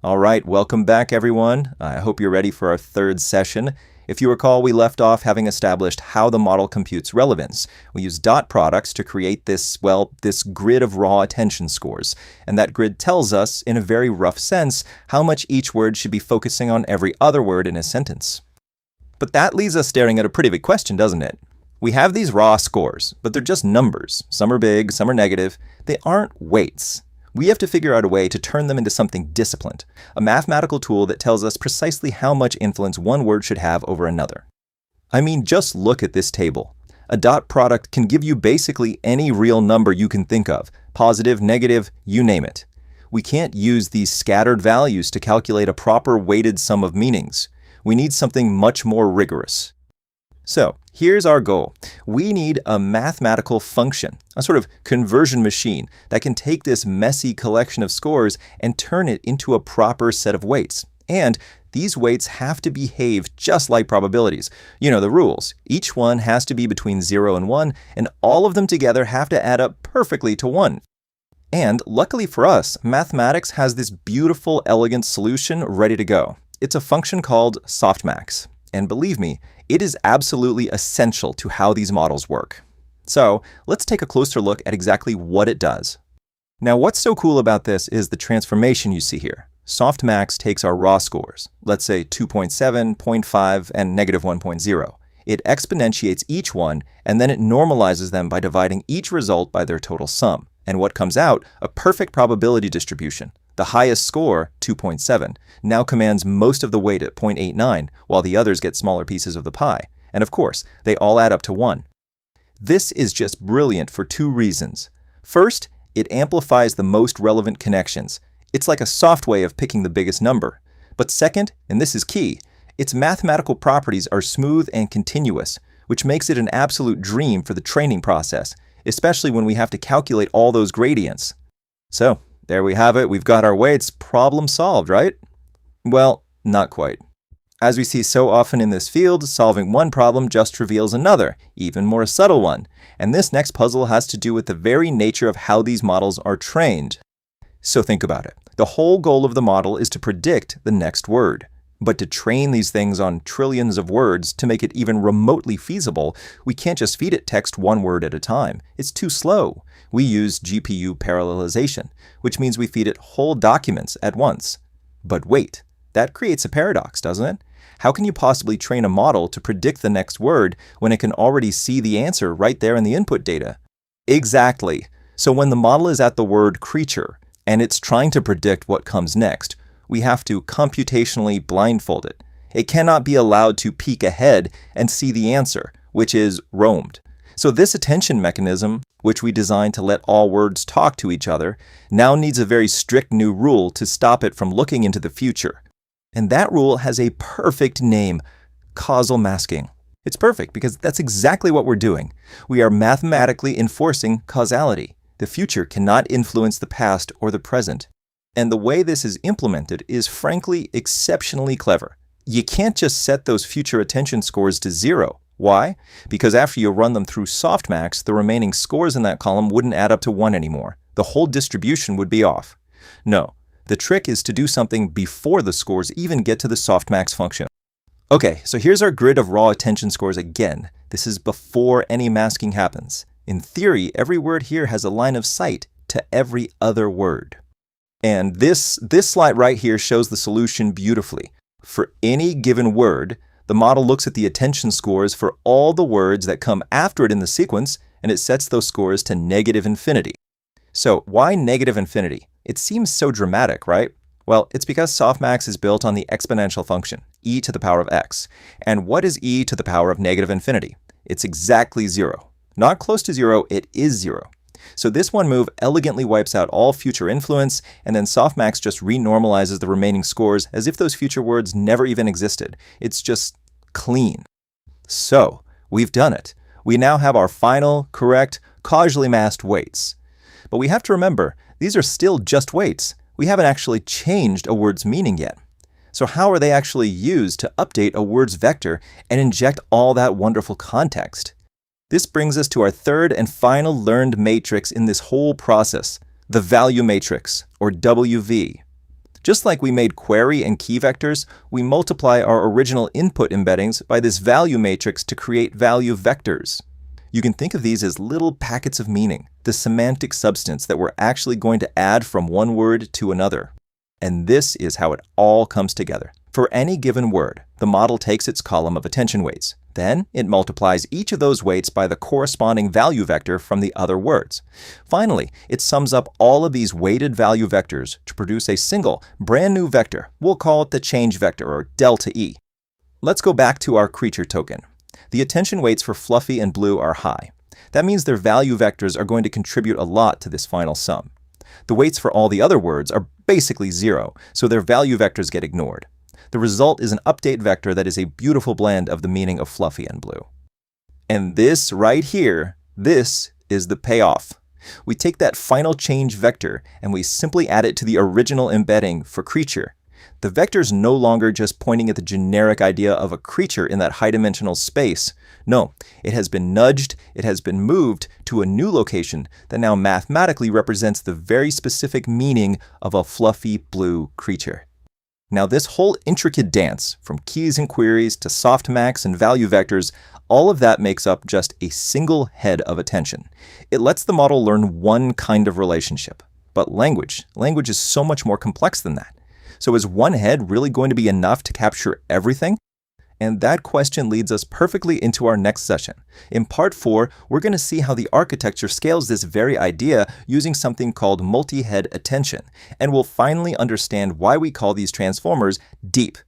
All right, welcome back everyone. I hope you're ready for our third session. If you recall, we left off having established how the model computes relevance. We use dot products to create this grid of raw attention scores. And that grid tells us, in a very rough sense, how much each word should be focusing on every other word in a sentence. But that leaves us staring at a pretty big question, doesn't it? We have these raw scores, but they're just numbers. Some are big, some are negative. They aren't weights. We have to figure out a way to turn them into something disciplined, a mathematical tool that tells us precisely how much influence one word should have over another. I mean, just look at this table. A dot product can give you basically any real number you can think of, positive, negative, you name it. We can't use these scattered values to calculate a proper weighted sum of meanings. We need something much more rigorous. So here's our goal. We need a mathematical function, a sort of conversion machine that can take this messy collection of scores and turn it into a proper set of weights. And these weights have to behave just like probabilities. You know the rules. Each one has to be between 0 and 1, and all of them together have to add up perfectly to 1. And luckily for us, mathematics has this beautiful, elegant solution ready to go. It's a function called Softmax. And believe me, it is absolutely essential to how these models work. So let's take a closer look at exactly what it does. Now, what's so cool about this is the transformation you see here. Softmax takes our raw scores, let's say 2.7, 0.5, and negative 1.0. It exponentiates each one, and then it normalizes them by dividing each result by their total sum. And what comes out? A perfect probability distribution. The highest score, 2.7, now commands most of the weight at 0.89, while the others get smaller pieces of the pie. And of course, they all add up to 1. This is just brilliant for two reasons. First, it amplifies the most relevant connections. It's like a soft way of picking the biggest number. But second, and this is key, its mathematical properties are smooth and continuous, which makes it an absolute dream for the training process, especially when we have to calculate all those gradients. So, there we have it. We've got our weights. Problem solved, right? Well, not quite. As we see so often in this field, solving one problem just reveals another, even more subtle one. And this next puzzle has to do with the very nature of how these models are trained. So think about it. The whole goal of the model is to predict the next word. But to train these things on trillions of words to make it even remotely feasible, we can't just feed it text one word at a time. It's too slow. We use GPU parallelization, which means we feed it whole documents at once. But wait, that creates a paradox, doesn't it? How can you possibly train a model to predict the next word when it can already see the answer right there in the input data? Exactly. So when the model is at the word creature, and it's trying to predict what comes next, we have to computationally blindfold it. It cannot be allowed to peek ahead and see the answer, which is roamed. So this attention mechanism, which we designed to let all words talk to each other, now needs a very strict new rule to stop it from looking into the future. And that rule has a perfect name, causal masking. It's perfect because that's exactly what we're doing. We are mathematically enforcing causality. The future cannot influence the past or the present. And the way this is implemented is frankly exceptionally clever. You can't just set those future attention scores to 0. Why? Because after you run them through Softmax, the remaining scores in that column wouldn't add up to 1 anymore. The whole distribution would be off. No, the trick is to do something before the scores even get to the Softmax function. Okay, so here's our grid of raw attention scores again. This is before any masking happens. In theory, every word here has a line of sight to every other word. And this slide right here shows the solution beautifully. For any given word, the model looks at the attention scores for all the words that come after it in the sequence, and it sets those scores to negative infinity. So why negative infinity? It seems so dramatic, right? Well, it's because Softmax is built on the exponential function, e to the power of x. And what is e to the power of negative infinity? It's exactly 0. Not close to 0, it is 0. So this one move elegantly wipes out all future influence, and then Softmax just renormalizes the remaining scores as if those future words never even existed. It's just clean. So, we've done it. We now have our final, correct, causally masked weights. But we have to remember, these are still just weights. We haven't actually changed a word's meaning yet. So how are they actually used to update a word's vector and inject all that wonderful context? This brings us to our third and final learned matrix in this whole process, the value matrix, or WV. Just like we made query and key vectors, we multiply our original input embeddings by this value matrix to create value vectors. You can think of these as little packets of meaning, the semantic substance that we're actually going to add from one word to another. And this is how it all comes together. For any given word, the model takes its column of attention weights. Then it multiplies each of those weights by the corresponding value vector from the other words. Finally, it sums up all of these weighted value vectors to produce a single, brand new vector. We'll call it the change vector, or delta E. Let's go back to our creature token. The attention weights for Fluffy and Blue are high. That means their value vectors are going to contribute a lot to this final sum. The weights for all the other words are basically 0, so their value vectors get ignored. The result is an update vector that is a beautiful blend of the meaning of Fluffy and Blue. And this right here, this is the payoff. We take that final change vector and we simply add it to the original embedding for creature. The vector is no longer just pointing at the generic idea of a creature in that high-dimensional space. No, it has been nudged, it has been moved to a new location that now mathematically represents the very specific meaning of a fluffy blue creature. Now this whole intricate dance, from keys and queries to softmax and value vectors, all of that makes up just a single head of attention. It lets the model learn one kind of relationship. But language is so much more complex than that. So is one head really going to be enough to capture everything? And that question leads us perfectly into our next session. In part 4, we're going to see how the architecture scales this very idea using something called multi-head attention. And we'll finally understand why we call these transformers deep,